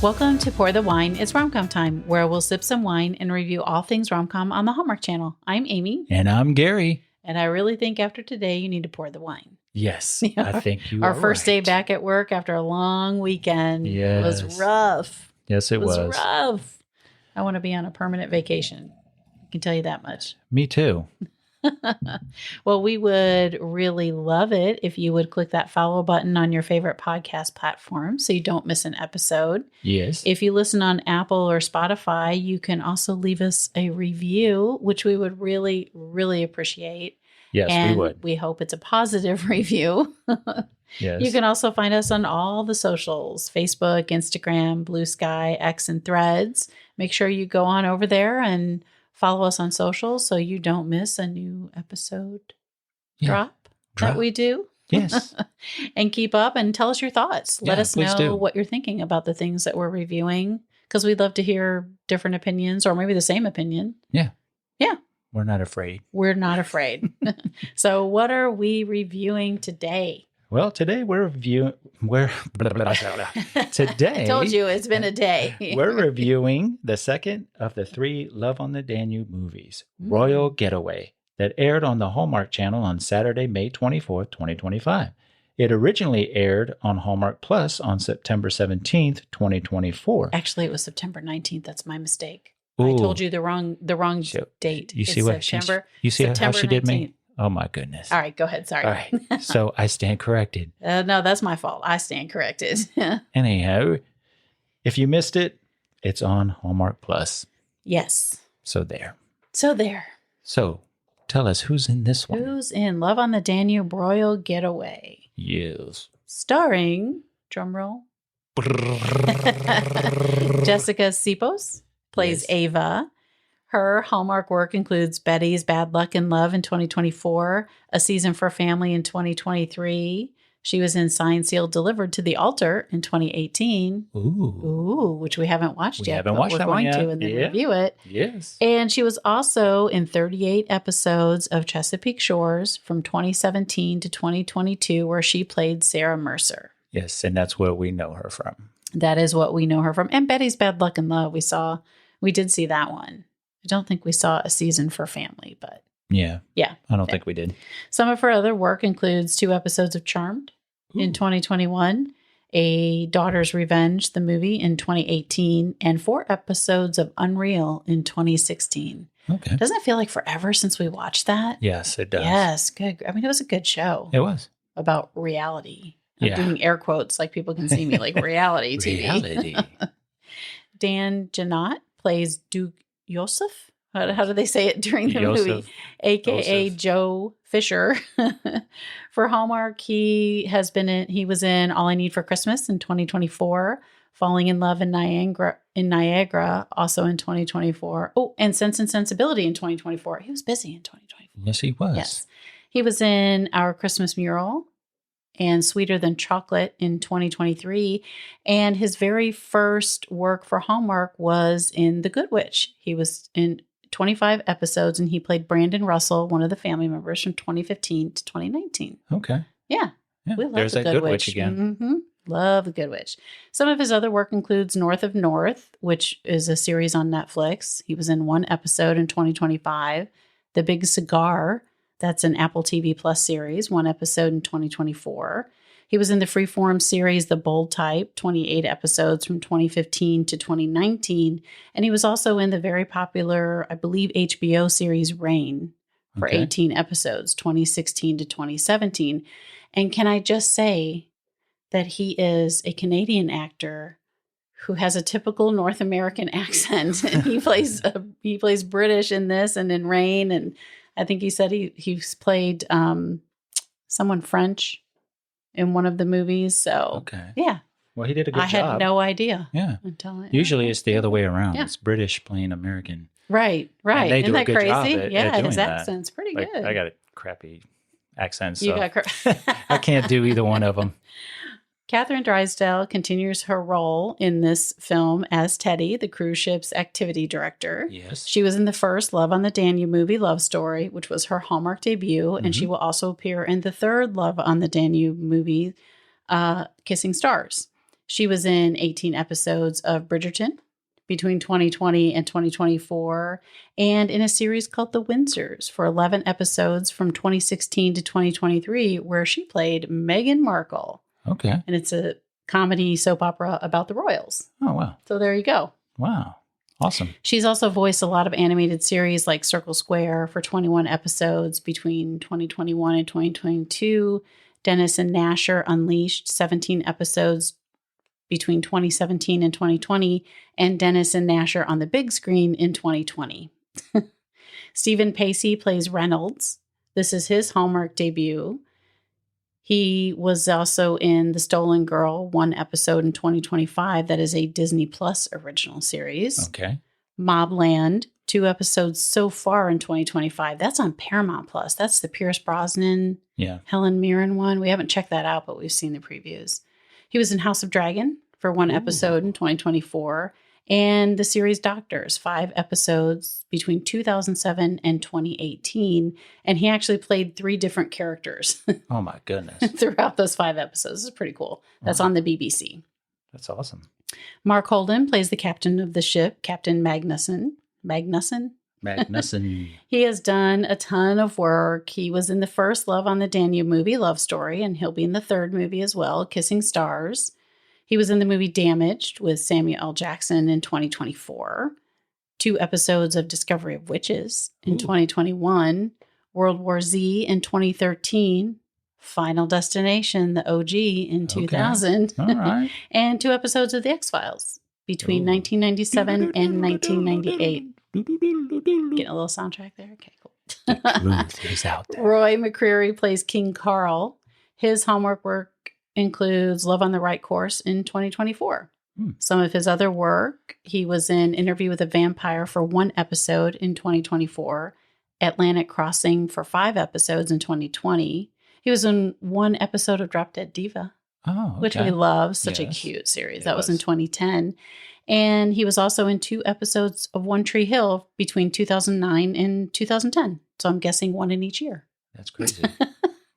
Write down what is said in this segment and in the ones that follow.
Welcome to Pour the Wine. It's Rom-Com Time, where we'll sip some wine and review all things rom-com on the Hallmark Channel. I'm Amy. And I'm Gary. And I really think after today, you need to pour the wine. Yes, I think you are Our first day back at work after a long weekend. Yes. It was rough. Yes, it was. Rough. I want to be on a permanent vacation. I can tell you that much. Me too. Well, we would really love it if you would click that follow button on your favorite podcast platform so you don't miss an episode. Yes. If you listen on Apple or Spotify, you can also leave us a review, which we would really, really appreciate. Yes, and we would. We hope it's a positive review. Yes. You can also find us on all the socials, Facebook, Instagram, Blue Sky, X, and Threads. Make sure you go on over there and follow us on social so you don't miss a new episode drop that we do. Yes. And keep up and tell us your thoughts. Let us know what you're thinking about the things that we're reviewing, because we'd love to hear different opinions or maybe the same opinion. Yeah. Yeah. We're not afraid. We're not afraid. So what are we reviewing today? Well, today we're reviewing. Today, I told you it's been a day. We're reviewing the second of the 3 Love on the Danube movies, Royal Getaway, that aired on the Hallmark Channel on Saturday, May 24th, 2025. It originally aired on Hallmark Plus on September 17th, 2024. Actually, it was September 19th. That's my mistake. Ooh. I told you the wrong date. You see what September? You see how she did 19th. me? Oh my goodness. All right, go ahead. Sorry. All right. So I stand corrected. No, that's my fault. I stand corrected. Anyhow, if you missed it, it's on Hallmark Plus. Yes. So there. So tell us who's in this one. who's in Love on the Danube Royal Getaway? Yes. Starring, drumroll, Jessica Sipos plays Ava. Her Hallmark work includes Betty's Bad Luck in Love in 2024, A Season for Family in 2023. She was in Signed, Sealed, Delivered to the Altar in 2018. Ooh, which we haven't watched yet. Haven't watched that one yet. We're going to and then review it. Yes. And she was also in 38 episodes of Chesapeake Shores from 2017 to 2022, where she played Sarah Mercer. Yes, and that's what we know her from. That is what we know her from. And Betty's Bad Luck in Love, we did see that one. I don't think we saw A Season for Family, but yeah. I don't Yeah. think we did. Some of her other work includes 2 episodes of Charmed in 2021, A Daughter's Revenge, the movie, in 2018, and 4 episodes of Unreal in 2016. Okay. Doesn't it feel like forever since we watched that? Yes, it does. Yes, good. I mean, it was a good show. It was. About reality. I'm doing air quotes like people can see me, like reality TV. Reality. Dan Janot plays Duke Yosef. How do they say it during the movie? AKA Joe Fisher. For Hallmark, he was in All I Need for Christmas in 2024, Falling in Love in Niagara, also in 2024. Oh, and Sense and Sensibility in 2024. He was busy in 2024. Yes, he was. Yes. He was in Our Christmas Mural and Sweeter Than Chocolate in 2023. And his very first work for Hallmark was in The Good Witch. He was in 25 episodes and he played Brandon Russell, one of the family members, from 2015 to 2019. Okay. Yeah. We love There's The that Good Witch again. Mm-hmm. Love The Good Witch. Some of his other work includes North of North, which is a series on Netflix. He was in 1 episode in 2025. The Big Cigar, that's an Apple TV Plus series, 1 episode in 2024. He was in the Freeform series The Bold Type, 28 episodes from 2015 to 2019. And he was also in the very popular, I believe, HBO series Rain for 18 episodes, 2016 to 2017. And can I just say that he is a Canadian actor who has a typical North American accent. And he plays British in this and in Rain. And I think he said he's played someone French in one of the movies. So, yeah. Well, he did a good job. I had no idea. Yeah. Usually it's the other way around. Yeah. It's British playing American. Right. And they Isn't do a that good crazy? job at doing his that. accent's pretty good. I got a crappy accent, so You got I can't do either one of them. Catherine Drysdale continues her role in this film as Teddy, the cruise ship's activity director. Yes. She was in the first Love on the Danube movie, Love Story, which was her Hallmark debut, and she will also appear in the third Love on the Danube movie, Kissing Stars. She was in 18 episodes of Bridgerton between 2020 and 2024, and in a series called The Windsors for 11 episodes from 2016 to 2023, where she played Meghan Markle. Okay. And it's a comedy soap opera about the royals. Oh, wow. So there you go. Wow. Awesome. She's also voiced a lot of animated series like Circle Square for 21 episodes between 2021 and 2022. Dennis and Nasher Unleashed, 17 episodes between 2017 and 2020, and Dennis and Nasher on the big screen in 2020. Stephen Pacey plays Reynolds. This is his Hallmark debut. He was also in The Stolen Girl, 1 episode in 2025. That is a Disney Plus original series. Okay. Mobland, 2 episodes so far in 2025. That's on Paramount Plus. That's the Pierce Brosnan, Helen Mirren one. We haven't checked that out, but we've seen the previews. He was in House of Dragon for 1 episode in 2024. And the series Doctors, 5 episodes between 2007 and 2018. And he actually played 3 different characters. Oh, my goodness. Throughout those 5 episodes. This is pretty cool. That's on the BBC. That's awesome. Mark Holden plays the captain of the ship, Captain Magnuson. Magnuson? He has done a ton of work. He was in the first Love on the Danube movie, Love Story, and he'll be in the 3rd movie as well, Kissing Stars. He was in the movie Damaged with Samuel L. Jackson in 2024. 2 episodes of Discovery of Witches in 2021. World War Z in 2013. Final Destination, the OG, in 2000. All right. And 2 episodes of The X-Files between 1997 and 1998. Getting a little soundtrack there? Okay, cool. The truth is out there. Roy McCreary plays King Carl. His Hallmark work includes Love on the Right Course in 2024. Some of his other work, he was in Interview with a Vampire for 1 episode in 2024, Atlantic Crossing for 5 episodes in 2020. He was in 1 episode of Drop Dead Diva, which we love. Such a cute series. That was in 2010. And he was also in 2 episodes of One Tree Hill between 2009 and 2010. So I'm guessing 1 in each year. That's crazy.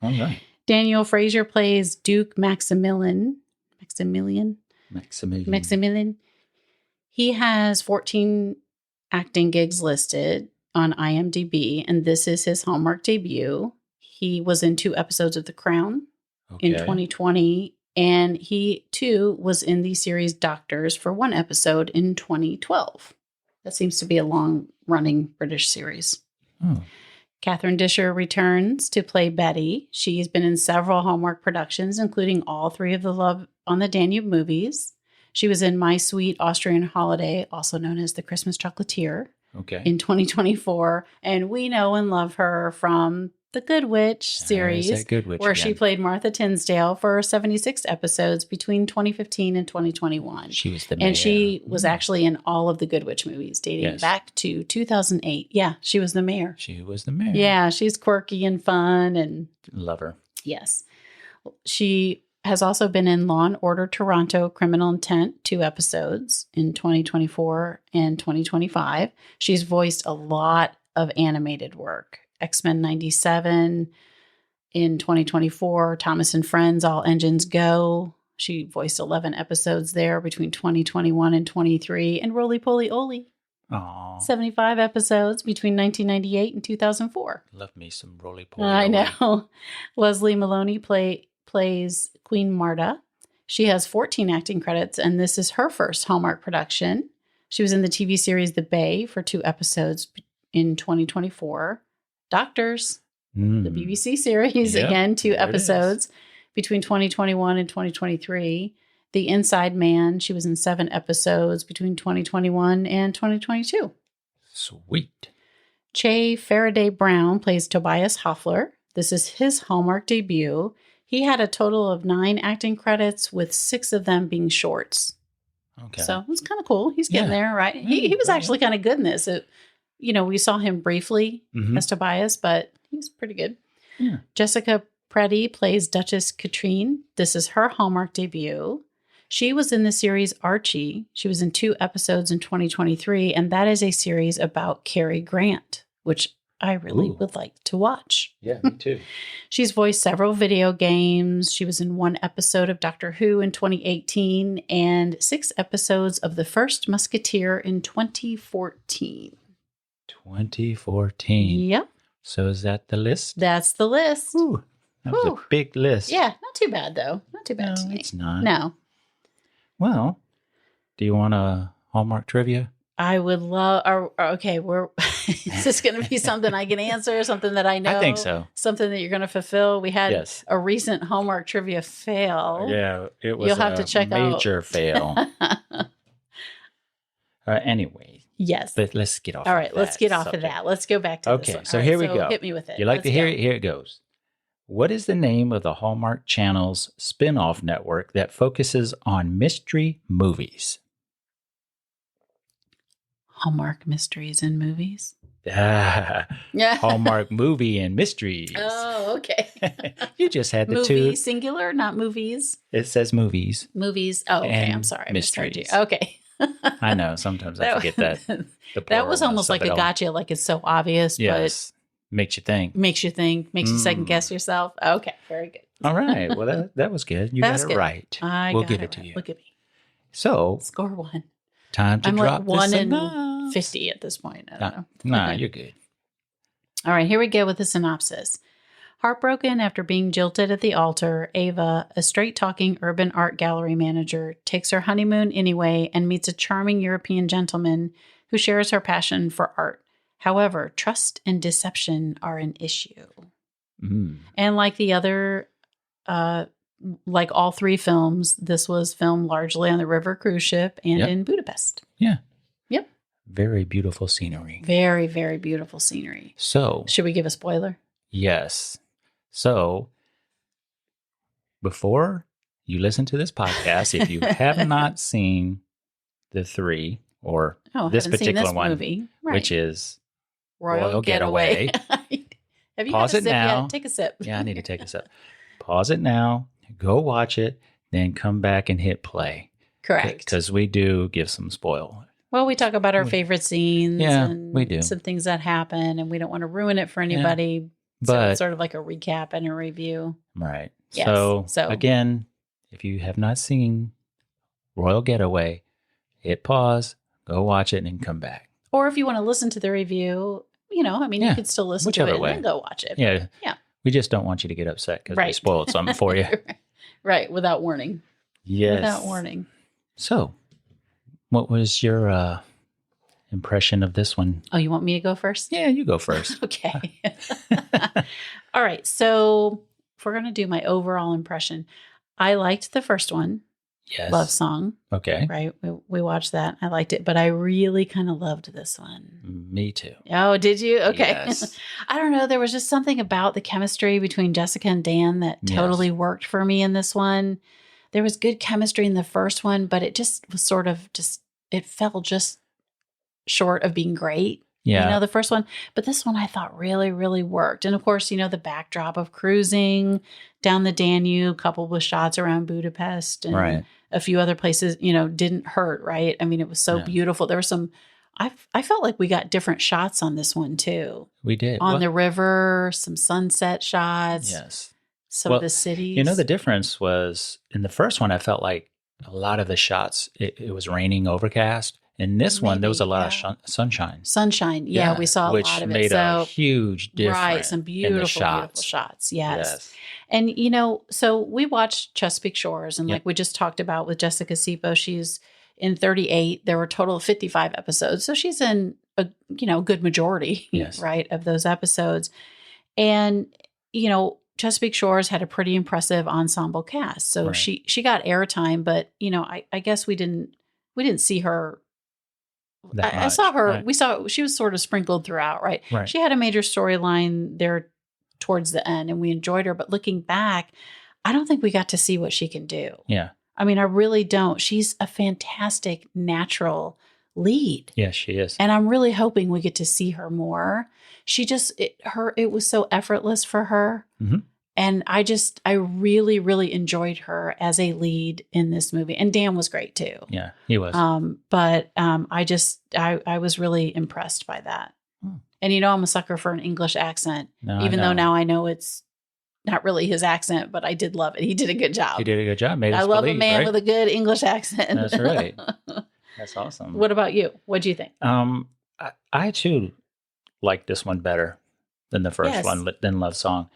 All right. Daniel Frazier plays Duke Maximilian. He has 14 acting gigs listed on IMDb, and this is his Hallmark debut. He was in 2 episodes of The Crown in 2020, and he, too, was in the series Doctors for 1 episode in 2012. That seems to be a long-running British series. Catherine Disher returns to play Betty. She's been in several Hallmark productions, including all 3 of the Love on the Danube movies. She was in My Sweet Austrian Holiday, also known as The Christmas Chocolatier, in 2024. And we know and love her from The Good Witch series, where she played Martha Tinsdale for 76 episodes between 2015 and 2021. She was the mayor. And she was actually in all of the Good Witch movies dating back to 2008. Yeah, she was the mayor. Yeah, she's quirky and fun. And love her. Yes. She has also been in Law & Order Toronto Criminal Intent, 2 episodes in 2024 and 2025. She's voiced a lot of animated work. X-Men 97 in 2024, Thomas and Friends, All Engines Go. She voiced 11 episodes there between 2021 and 23. And Roly Poly Oly. 75 episodes between 1998 and 2004. Love me some Roly Poly. I know. Leslie Maloney plays Queen Marta. She has 14 acting credits, and this is her first Hallmark production. She was in the TV series The Bay for 2 episodes in 2024. Doctors, the BBC series, again, 2 episodes between 2021 and 2023. The Inside Man, she was in 7 episodes between 2021 and 2022. Sweet. Che Faraday Brown plays Tobias Hoffler. This is his Hallmark debut. He had a total of 9 acting credits, with 6 of them being shorts. So it was kind of cool. He's getting there, right? He was actually kind of good in this. We saw him briefly as Tobias, but he's pretty good. Jessica Preddy plays Duchess Katrine. This is her Hallmark debut. She was in the series Archie. She was in 2 episodes in 2023, and that is a series about Cary Grant, which I really Ooh. would like to watch. Yeah, me too. She's voiced several video games. She was in one episode of Doctor Who in 2018 and 6 episodes of The First Musketeer in 2014. 2014. Yep. So is that the list? That's the list. Ooh, that was a big list. Yeah, not too bad, though. Not too bad No, to me. it's not. No. Well, do you want a Hallmark trivia? I would love. Okay, is this going to be something I can answer? Something that I know? I think so. Something that you're going to fulfill? We had Yes. a recent Hallmark trivia fail. Yeah, it was You'll have to check major fail. Anyway, Yes. but let's get off All of right, let's that get off subject. of that. Let's go back to this Okay, one. so All here right, we go. Hit me with it. You like Let's to hear go. it? Here it goes. What is the name of the Hallmark Channel's spin-off network that focuses on mystery movies? Hallmark mysteries and movies. Yeah. Hallmark Movie and Mysteries. Oh, okay. You just had the Movie two. singular, not movies. It says movies. Movies. Oh, okay. And I'm sorry. I misheard you. mysteries. Okay. I know. Sometimes I forget that. The That was pluralness almost of like it a all. gotcha. Like it's so obvious, Yes. Makes you think. but makes you think, makes you second guess yourself. Okay. Very good. All right. Well, that was good. You That got was it good. right. We'll give it to you. Look at me. So, Score 1. time to I'm drop like 1 the in synopsis. 50 at this point. I don't know. Nah, Okay. you're good. All right, here we go with the synopsis. Heartbroken after being jilted at the altar, Ava, a straight-talking urban art gallery manager, takes her honeymoon anyway and meets a charming European gentleman who shares her passion for art. However, trust and deception are an issue. Mm. And like the other, like all 3 films, this was filmed largely on the river cruise ship and Yep. in Budapest. Yeah. Yep. Very beautiful scenery. Very, very beautiful scenery. So, Should we give a spoiler? yes. So, before you listen to this podcast, if you have not seen the 3 or this haven't seen particular this one, movie. Right. which is Royal Getaway. Have you Pause had a it sip now. yet? Take a sip. Yeah, I need to take a sip. Pause it now, go watch it, then come back and hit play. Correct. Because we do give some spoil. Well, we talk about our favorite scenes Yeah, and we do. some things that happen, and we don't want to ruin it for anybody. So But it's sort of like a recap and a review. right. Yes, So, so- again, if you have not seen Royal Getaway, hit pause, go watch it, and then come back. Or if you want to listen to the review, you Yeah, could still listen whichever to it way. and then go watch it. Yeah. Yeah. We just don't want you to get upset because we Right. spoiled something for you. Right, without warning. Yes. Without warning. So, what was your impression of this one? Oh, you want me to go first? Yeah, you go first. Okay. All right. So if we're going to do my overall impression, I liked the first one, Yes. Love Song, Okay. right? We watched that. I liked it, but I really kind of loved this one. Me too. Oh, did you? Okay. Yes. I don't know. There was just something about the chemistry between Jessica and Dan that Yes. totally worked for me in this one. There was good chemistry in the first one, but it just was sort of it fell just short of being great. Yeah. The first one. But this one I thought really, really worked. And of course, the backdrop of cruising down the Danube, coupled with shots around Budapest and Right. a few other places, didn't hurt, right? I mean, it was so Yeah. beautiful. There were some, I felt like we got different shots on this one too. We did. On Well, the river, some sunset shots, yes. some Well, of the cities. The difference was in the first one, I felt like a lot of the shots, it was raining overcast. In this one, there was a Maybe, lot of yeah. sunshine. Sunshine. Yeah, we saw a which lot of it. made a So, huge difference. right, some in the beautiful, beautiful shots. shots. Yes. And, so we watched Chesapeake Shores, and Yep. like we just talked about with Jessica Sipo, she's in 38. There were a total of 55 episodes. So she's in a, good majority, Yes. right, of those episodes. And, Chesapeake Shores had a pretty impressive ensemble cast. So Right. she got airtime, but, I guess we didn't see her. That I saw much, her. right. She was sort of sprinkled throughout, right? Right. She had a major storyline there towards the end, and we enjoyed her. But looking back, I don't think we got to see what she can do. Yeah. I mean, I really don't. She's a fantastic natural lead, Yes, she is. and I'm really hoping we get to see her more. She just it was so effortless for her. Mhm. And I really, really enjoyed her as a lead in this movie. And Dan was great too. Yeah, he was. But I was really impressed by that. And I'm a sucker for an English accent, No, even I though know. now I know it's not really his accent, but I did love it. He did a good job. He did a good job. Made us I love believe, a man right? with a good English accent. That's right. That's awesome. What about you? What do you think? I too like this one better than the first Yes. one, than Love Song.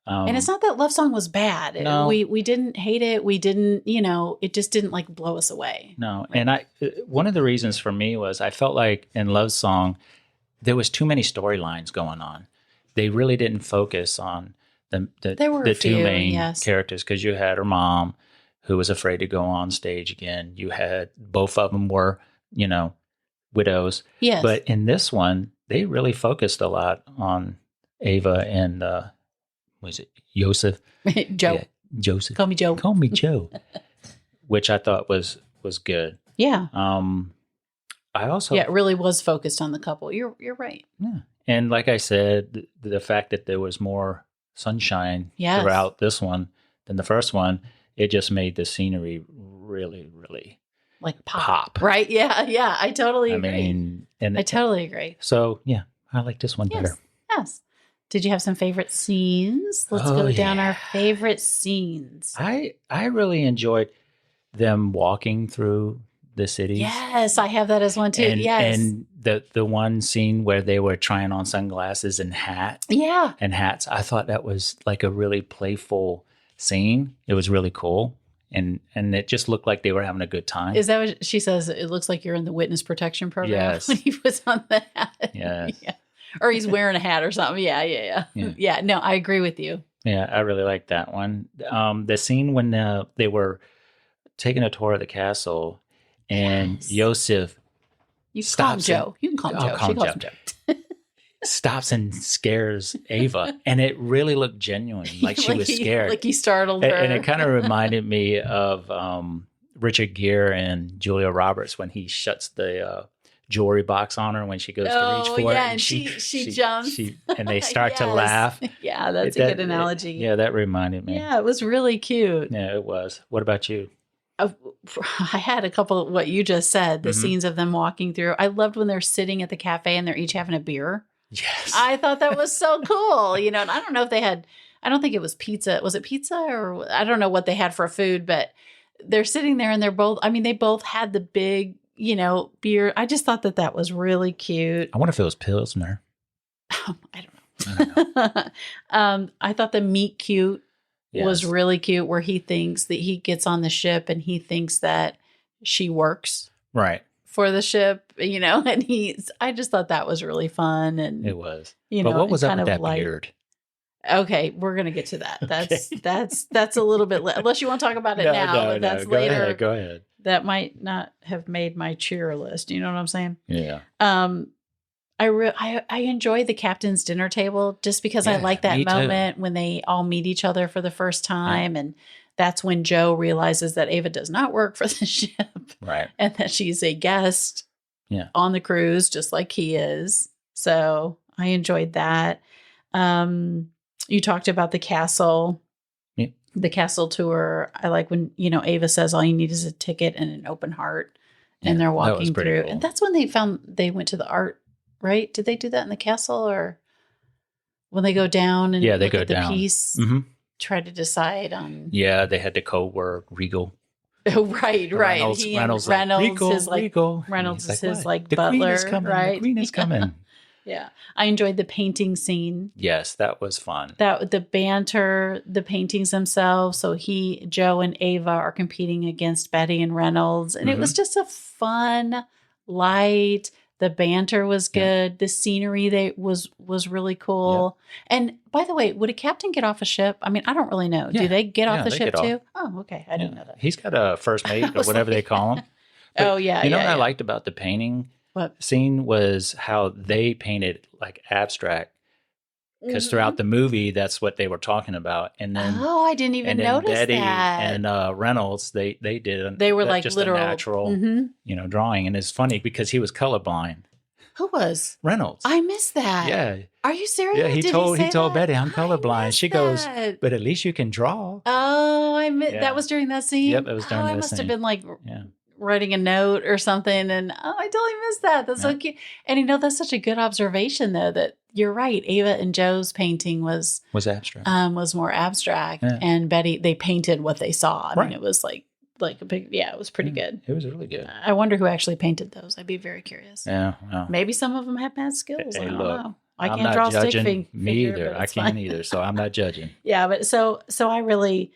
And it's not that Love Song was bad. No. We didn't hate it. We didn't, it just didn't like blow us away. No. Right. And one of the reasons for me was I felt like in Love Song, there was too many storylines going on. They really didn't focus on There were the a two few, main yes. characters, because you had her mom who was afraid to go on stage again. You had both of them were, widows. Yes. But in this one, they really focused a lot on Ava and was it Joseph? Joe. Yeah, Joseph. Call me Joe. Call me Joe. Which I thought was good. Yeah. I also It really was focused on the couple. You're right. Yeah. And like I said, the fact that there was more sunshine Yes. throughout this one than the first one, it just made the scenery really, really Like pop. Right? Yeah. Yeah. I totally I agree. mean, and I totally agree. so yeah, I like this one better. Yes. Did you have some favorite scenes? Let's go down our favorite scenes. I really enjoyed them walking through the city. Yes, I have that as one too. And, yes. and the one scene where they were trying on sunglasses and hats, I thought that was like a really playful scene. It was really cool. And it just looked like they were having a good time. Is that what she says? It looks like you're in the witness protection program Yes. when he puts on the hat. Yes. Yeah. Or he's wearing a hat or something. Yeah. Yeah, no, I agree with you. Yeah, I really liked that one. The scene when they were taking a tour of the castle and Joseph You can call him stops Joe. You can call him I'll Joe. call She him calls him Joe. stops and scares Ava. And it really looked genuine, like she was scared. Like he startled her. And it kind of reminded me of Richard Gere and Julia Roberts when he shuts the jewelry box on her when she goes to reach for it. And she jumps. And they start to Yes. laugh. Yeah, that's a good analogy. Yeah, that reminded me. Yeah, it was really cute. Yeah, it was. What about you? I had a couple of what you just said, the scenes of them walking through. I loved when they're sitting at the cafe and they're each having a beer. Yes. I thought that was so cool. And I don't know if they had, I don't think it was pizza. Was it pizza or I don't know what they had for food, but they're sitting there and they're both, they both had the big, beer. I just thought that was really cute. I wonder if it was Pilsner. I don't know. I thought the meet cute was really cute, where he thinks that he gets on the ship and he thinks that she works right for the ship, and I just thought that was really fun. And it was, but what was up with that beard? Okay, we're gonna get to that. That's a little bit unless you want to talk about it now, but that's later. Go ahead. That might not have made my cheer list. You know what I'm saying? Yeah. I enjoy the captain's dinner table just because I like that moment when they all meet each other for the first time. And that's when Joe realizes that Ava does not work for the ship. Right. And that she's a guest on the cruise, just like he is. So I enjoyed that. You talked about the castle. Yeah. The castle tour. I like when, Ava says all you need is a ticket and an open heart. And they're walking through. Cool. And that's when they went to the art. Right? Did they do that in the castle, or when they go down and they go down the piece, try to decide on? Yeah, they had the code word Regal. right. Reynolds is like Regal. Reynolds is his like the butler. Queen is coming, right? The Queen is coming. Yeah, I enjoyed the painting scene. Yes, that was fun. That the banter, the paintings themselves. So Joe and Ava are competing against Betty and Reynolds, and it was just a fun, light. The banter was good. Yeah. The scenery was really cool. Yeah. And by the way, would a captain get off a ship? I don't really know. Yeah. Do they get off the ship too? Oh, okay. I didn't know that. He's got a first mate or whatever they call him. But you know what I liked about the painting scene was how they painted like abstract. Because throughout the movie, that's what they were talking about. And then I didn't even notice Betty that. And Reynolds, they did. They were like just literal a natural, drawing. And it's funny because he was colorblind. Who was Reynolds? I missed that. Yeah. Are you serious? Yeah, he told Betty, "I'm colorblind." She goes, that. "But at least you can draw." Oh, I missed that was during that scene. Yep, it was during that scene. I must have been like writing a note or something. And I totally missed that. That's so cute. And that's such a good observation, though, that you're right. Ava and Joe's painting was abstract. Was more abstract. Yeah. And Betty, they painted what they saw. I mean, it was like a big, it was pretty good. It was really good. I wonder who actually painted those. I'd be very curious. Yeah. Well, maybe some of them have mad skills. I don't know. I I'm can't not draw stick judging me figure, either. I can't either. So I'm not judging. Yeah. But so I really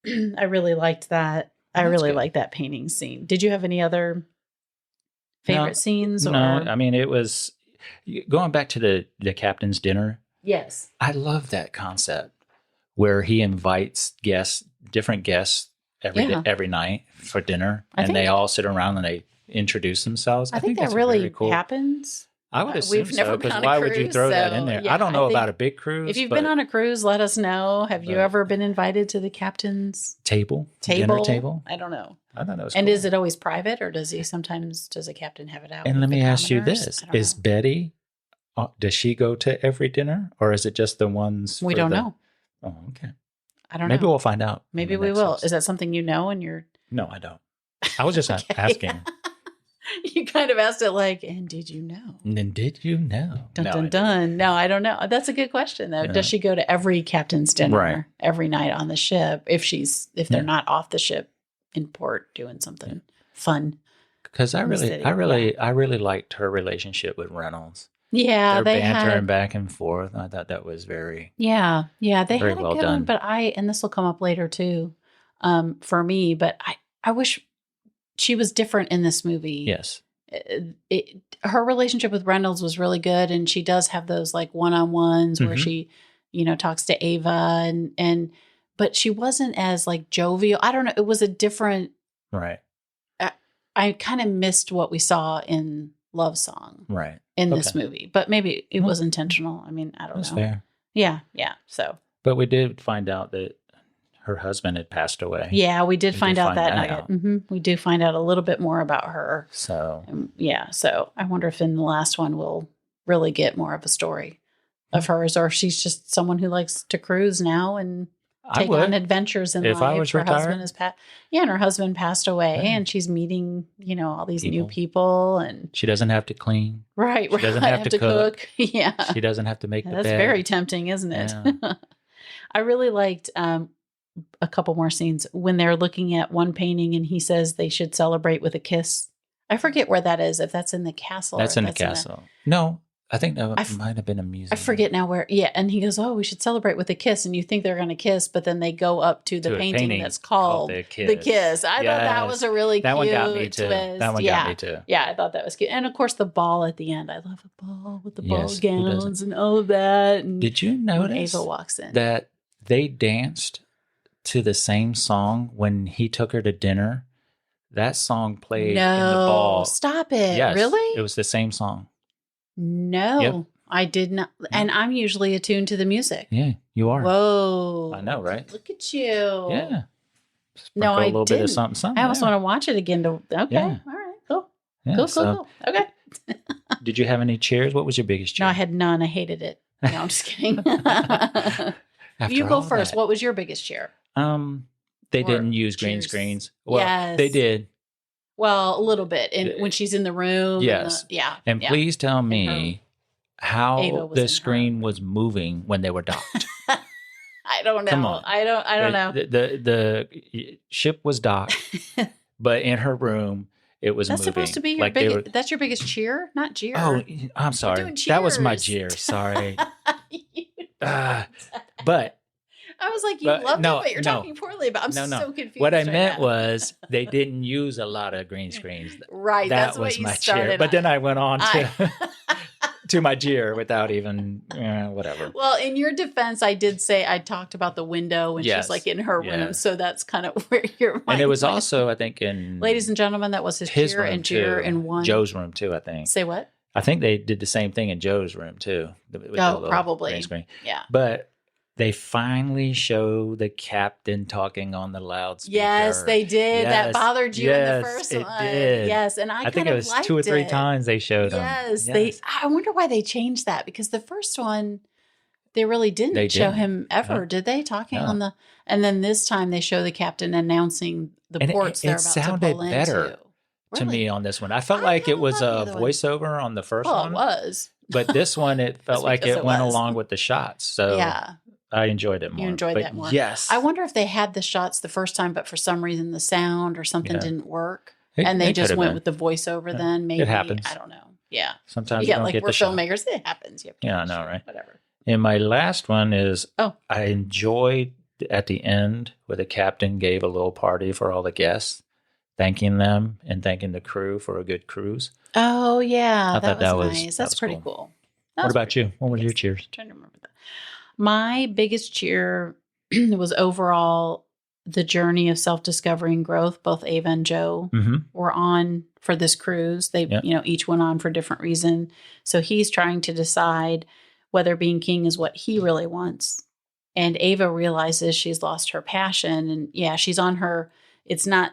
liked that. I really liked that painting scene. Did you have any other favorite scenes? No, I mean, it was going back to the captain's dinner. Yes. I love that concept where he invites different guests every night for dinner, and they all sit around and they introduce themselves. I think that really happens. I would assume so, because why would you throw that in there? Yeah, I don't know about a big cruise. If you've been on a cruise, let us know. Have you ever been invited to the captain's table? Dinner table? I don't know. I thought that was And cool. is it always private, or does a captain have it out? And let me ask you this. Is Betty, does she go to every dinner, or is it just the ones? We don't know. Oh, okay. I don't know. Maybe we'll find out. Maybe we will. Is that something you know and you're... No, I don't. I was just asking. You kind of asked it like, and did you know? And did you know? Dun, dun, dun. No, I don't know. That's a good question, though. Yeah. Does she go to every captain's dinner every night on the ship if they're not off the ship in port doing something fun? Because I really liked her relationship with Reynolds. Yeah, they bantering back and forth. I thought that was very they had a well good done. one. But and this will come up later too, for me. But I wish she was different in this movie. Yes. Her relationship with Reynolds was really good. And she does have those like one-on-ones where she, talks to Ava but she wasn't as like jovial. I don't know. It was a different. Right. I kind of missed what we saw in Love Song. Right. In this movie, but maybe it was intentional. I mean, I don't know. That's fair. Yeah. Yeah. So, but we did find out that her husband had passed away. Yeah, we did find out that night. Mm-hmm. We do find out a little bit more about her. So, so I wonder if in the last one we'll really get more of a story of hers, or if she's just someone who likes to cruise now and take on adventures in life. If I was her retired. Husband is and her husband passed away, and she's meeting, all these new people, and she doesn't have to clean. Right. She doesn't have to cook. Yeah. She doesn't have to make the bed. That's very tempting, isn't it? Yeah. I really liked a couple more scenes when they're looking at one painting and he says they should celebrate with a kiss. I forget where that is, if that's in the castle. That's in the castle. No, I think that might have been a museum. I forget now where. Yeah. And he goes, we should celebrate with a kiss. And you think they're going to kiss, but then they go up to the painting that's called The Kiss. I thought that was a really cute one got me too. twist. That one got me too. Yeah, I thought that was cute. And of course, the ball at the end. I love a ball with the ball gowns and all of that. And did you notice Ava walks in that they danced to the same song when he took her to dinner? That song played in the ball. Stop it. Yes, really? It was the same song. No, I did not. And I'm usually attuned to the music. Yeah, you are. Whoa. I know, right? Look at you. Yeah. No, I a little didn't. bit of something. I almost want to watch it again. Okay. Yeah. All right. Cool. Yeah, cool. Okay. Did you have any cheers? What was your biggest cheer? No, I had none. I hated it. No, I'm just kidding. You go first. What was your biggest cheer? They didn't use green screens. Well, they did. Well, a little bit. When she's in the room. Yes. And please tell me how the screen was moving when they were docked. I don't know. Come on. I don't know. The ship was docked, but in her room it was moving. That's supposed to be your biggest. That's your biggest cheer, not jeer. Oh, I'm sorry. That was my jeer. Sorry. But I was like, you loved it, but you're talking poorly about. I'm so confused. What I meant was they didn't use a lot of green screens. Right. That was my cheer. But then I went on to to my jeer without even whatever. Well, in your defense, I did say I talked about the window when she's like in her room. So that's kind of where your mind and it was also, I think, in ladies and gentlemen, that was his cheer and jeer in one. Joe's room too, I think. Say what? I think they did the same thing in Joe's room too. Probably. Green screen. Yeah. But they finally show the captain talking on the loudspeaker. Yes, they did. Yes. That bothered you in the first one. It did. Yes, and I think it was 2 or 3 times they showed them. Yes, I wonder why they changed that, because the first one they really didn't show him ever, did they? Talking on the, and then this time they show the captain announcing the ports they're about to pull into. to Really? me on this one. I felt I like it kinda was love a the other one. voiceover on the first Well, one, it was. but this one it felt like because it it went was. along with the shots. So Yeah. I enjoyed it more. You enjoyed But that more. Yes. I wonder if they had the shots the first time, but for some reason the sound or something Yeah. didn't work. It- And they it just could've went been. with the voiceover Yeah. then. Maybe. It happens. I don't know. Yeah. Sometimes you Yeah, don't like get we're the shot. filmmakers. It happens. You have to Yeah, I make know, sure. right? Whatever. And my last one is Oh. I enjoyed at the end where the captain gave a little party for all the guests, thanking them and thanking the crew for a good cruise. Oh, yeah. I That thought was that was- nice. that That's was pretty cool. cool. What about you? What was your cheers? I'm trying to remember that. My biggest cheer was overall the journey of self-discovery and growth. Both Ava and Joe Mm-hmm. were on for this cruise. They, Yeah. each went on for a different reason. So he's trying to decide whether being king is what he really wants. And Ava realizes she's lost her passion. And yeah, she's on her, it's not,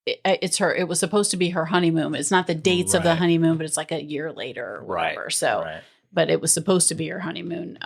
it was supposed to be her honeymoon. It's not the dates of the Right. honeymoon, but it's like a year later or whatever. So, Right. but it was supposed to be her honeymoon.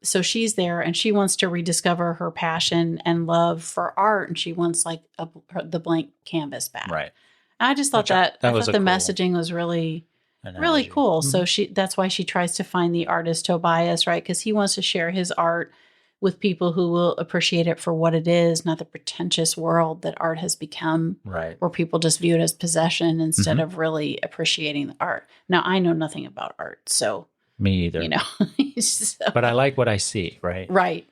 So she's there and she wants to rediscover her passion and love for art. And she wants like the blank canvas back. Right. I just thought Which I- that that I was thought a the cool messaging was really Analogy. cool. Mhm. So that's why she tries to find the artist Tobias, right? Because he wants to share his art with people who will appreciate it for what it is, not the pretentious world that art has become, Right. where people just view it as possession instead Mhm. of really appreciating the art. Now, I know nothing about art, so, Me either. so- But I like what I see, right?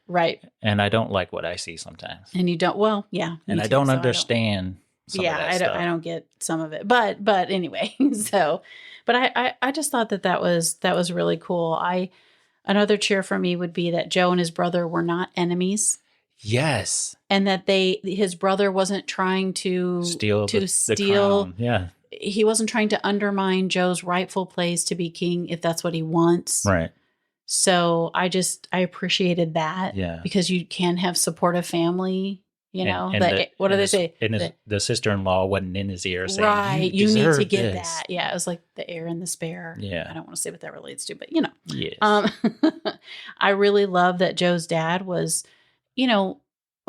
right. And I don't like what I see sometimes. And you don't, well, yeah. And me I too, don't so understand some of that I stuff. don't get some of it, but anyway, so, but I just thought that was really cool. Another cheer for me would be that Joe and his brother were not enemies, Yes. and that his brother wasn't trying to Steal the steal. crown. Yeah. He wasn't trying to undermine Joe's rightful place to be king if that's what he wants. Right. So I appreciated that. Yeah. Because you can have supportive family. And What do they say? And the sister-in-law wasn't in his ear saying, Right. You need to deserve get this." that. Yeah. It was like the heir and the spare. Yeah. I don't want to say what that relates to, but Yes. I really love that Joe's dad was,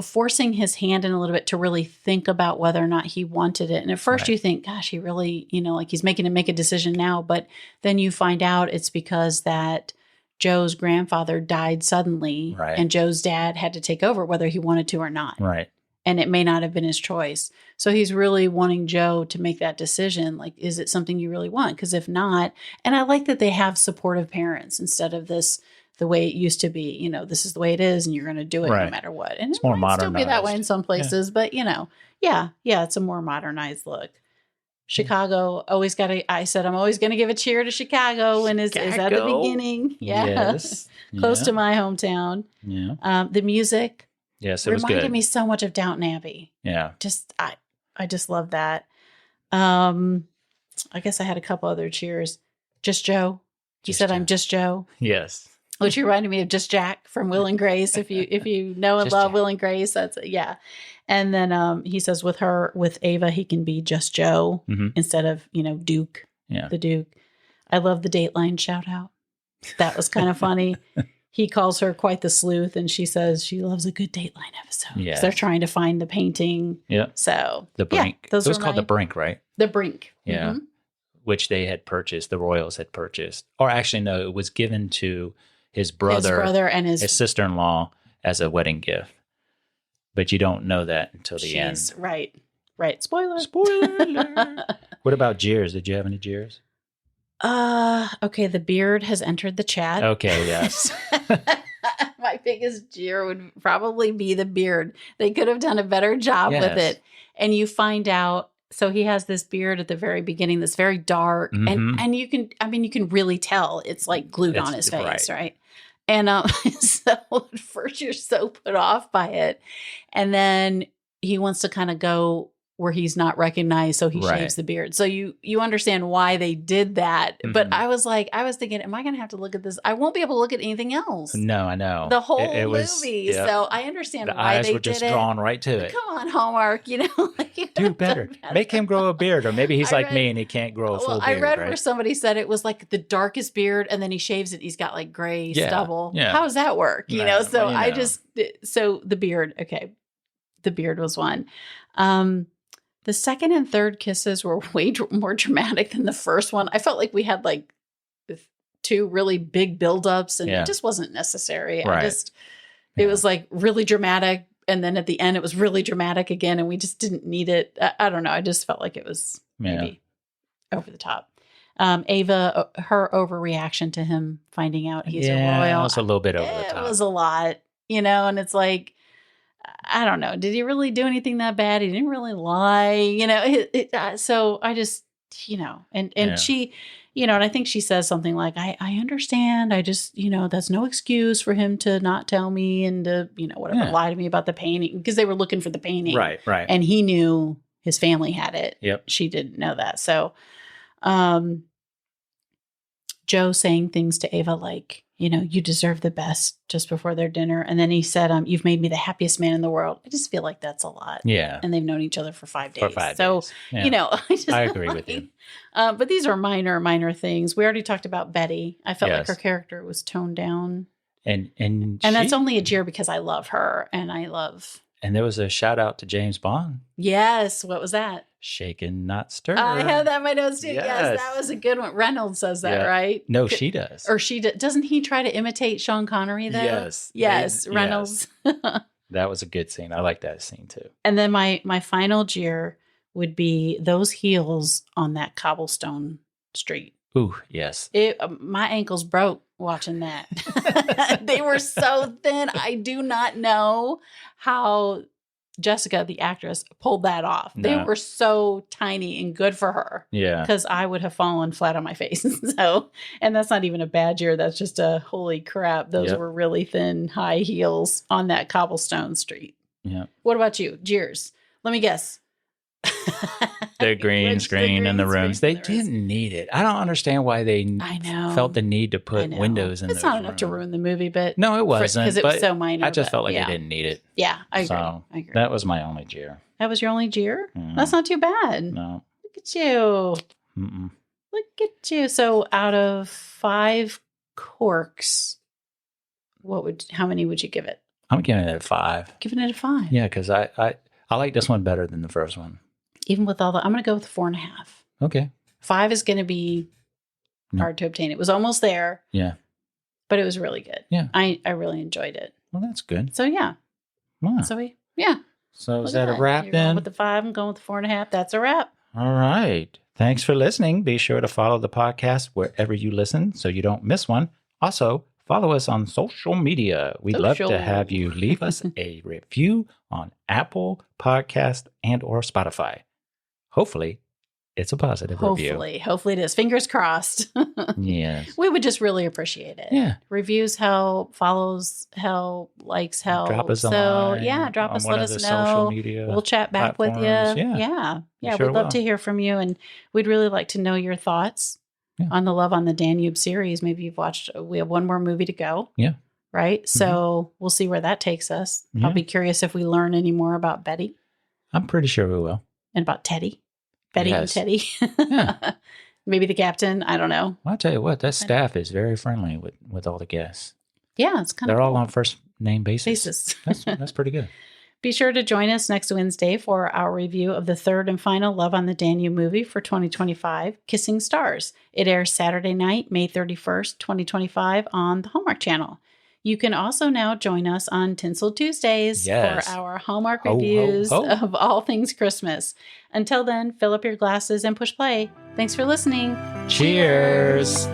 forcing his hand in a little bit to really think about whether or not he wanted it. And at first Right. you think, gosh, he really, like he's making him make a decision now. But then you find out it's because that Joe's grandfather died suddenly Right. and Joe's dad had to take over whether he wanted to or not. Right. And it may not have been his choice. So he's really wanting Joe to make that decision. Like, is it something you really want? Because if not, and I like that they have supportive parents instead of the way it used to be, this is the way it is and you're going to do it no Right. matter what. And It's it more might still be that way modernized. in some places, but yeah, it's a more modernized look. Chicago, I said, I'm always going to give a cheer to Chicago. And is at the Chicago. beginning. Yeah. Yes. Close Yeah. to my hometown. Yeah. The music Yes, it was reminded good. me so much of Downton Abbey. Yeah. I just love that. I guess I had a couple other cheers. Just Joe. He Just said, Joe. "I'm just Joe," Yes. which reminded me of Just Jack from Will and Grace. If you know and Just love Jack. Will and Grace, that's yeah. And then he says with Ava, he can be just Joe Mhm. instead of Duke. Yeah. The Duke. I love the Dateline shout out. That was kind of funny. He calls her quite the sleuth, and she says she loves a good Dateline episode. Yeah. 'Cause they're trying to find the painting. Yeah. So The Brink. Yeah, those it was were called the Brink, right? The Brink. Yeah. Mhm. Which they had purchased. The royals had purchased. Or actually, no, it was given to his brother and his sister-in-law as a wedding gift. But you don't know that until the end. Jeez, right. Spoiler. Spoiler alert. What about jeers? Did you have any jeers? Okay, the beard has entered the chat. Okay, yes. My biggest jeer would probably be the beard. They could have done a better job with Yes. it. And you find out, so he has this beard at the very beginning that's very dark. Mhm. And you can really tell it's like glued on his face, right? And so at first you're so put off by it. And then he wants to kind of go where he's not recognized, so he Right. shaves the beard. So you understand why they did that. But Mhm. I was thinking, am I going to have to look at this? I won't be able to look at anything else. No, I know. The whole It was- movie. yep. So I understand The why eyes they were just did it. drawn right to it. Come on, Hallmark, like, you Do have better. to- Make him grow a beard. Or maybe he's I like read- me and he can't grow a full Well, beard. I read right? where somebody said it was like the darkest beard, and then he shaves it. He's got like gray Yeah, stubble. yeah. How does that work? Nah, So well, so the beard. Okay, the beard was one. The second and third kisses were way more dramatic than the first one. I felt like we had like 2 really big buildups, and it just wasn't necessary. Right. It was like really dramatic. And then at the end, it was really dramatic again, and we just didn't need it. I don't know. I just felt like it was maybe over the top. Ava, her overreaction to him finding out he's a royal. It was a little bit over the top. It was a lot, and it's like, I don't know. Did he really do anything that bad? He didn't really lie, so I just, and she, and I think she says something like, I understand. I just, that's no excuse for him to not tell me and to, lie to me about the painting, because they were looking for the painting. Right. And he knew his family had it. Yep. She didn't know that. So, Joe saying things to Ava like, you deserve the best, just before their dinner. And then he said, you've made me the happiest man in the world. I just feel like that's a lot. Yeah. And they've known each other for 5 days. For 5 so, days. Yeah. I agree with you. But these are minor things. We already talked about Betty. I felt like her character was toned down. And that's only a jeer because I love her and I love. And there was a shout out to James Bond. Yes. What was that? Shaken, not stirred. I have that in my notes too. Yes, that was a good one. Reynolds says that, right? No, she does. Or she doesn't he try to imitate Sean Connery though? Yes. Reynolds. Yes. That was a good scene. I like that scene too. And then my final jeer would be those heels on that cobblestone street. Ooh, yes. My ankles broke watching that. They were so thin. I do not know how Jessica, the actress, pulled that off. They were so tiny and good for her. Yeah. Because I would have fallen flat on my face. And that's not even a bad jeer. That's just a holy crap. Those were really thin, high heels on that cobblestone street. Yeah. What about you? Jeers. Let me guess. The green screen in the rooms. They didn't need it. I don't understand why they felt the need to put windows in those rooms. It's not enough to ruin the movie, but no, it wasn't. Because it was so minor. I just felt like they didn't need it. Yeah, I agree. So I agree. That was my only jeer. That was your only jeer? That's not too bad. No. Look at you. Mm-mm. Look at you. So out of 5 corks, how many would you give it? I'm giving it a 5. Giving it a 5. Yeah, because I like this one better than the first one. Even with all I'm going to go with 4.5. Okay. 5 is going to be hard to obtain. It was almost there. Yeah. But it was really good. Yeah. I really enjoyed it. Well, that's good. So, yeah. Wow. So is that a wrap You're then? Going with the 5, I'm going with the 4.5. That's a wrap. All right. Thanks for listening. Be sure to follow the podcast wherever you listen so you don't miss one. Also, follow us on social media. We'd love to have you leave us a review on Apple Podcast and or Spotify. Hopefully, it's a positive review. Hopefully it is. Fingers crossed. Yes. We would just really appreciate it. Yeah. Reviews help, follows help, likes help. Drop us a line. Yeah, drop us, let let us us know. know. Social media we'll chat back with you. Yeah. Yeah, Sure we'd love to hear from you. And we'd really like to know your thoughts on the Love on the Danube series. Maybe you've watched, we have one more movie to go. Yeah. Right? So we'll see where that takes us. Yeah. I'll be curious if we learn any more about Betty. I'm pretty sure we will. And about Teddy. Betty and Teddy. Yeah. Maybe the captain. I don't know. Well, I'll tell you what, that staff is very friendly with all the guests. Yeah, it's kind of They're all on first name basis. That's pretty good. Be sure to join us next Wednesday for our review of the third and final Love on the Danube movie for 2025, Kissing Stars. It airs Saturday night, May 31st, 2025 on the Hallmark Channel. You can also now join us on Tinsel Tuesdays for our Hallmark reviews of all things Christmas. Until then, fill up your glasses and push play. Thanks for listening. Cheers.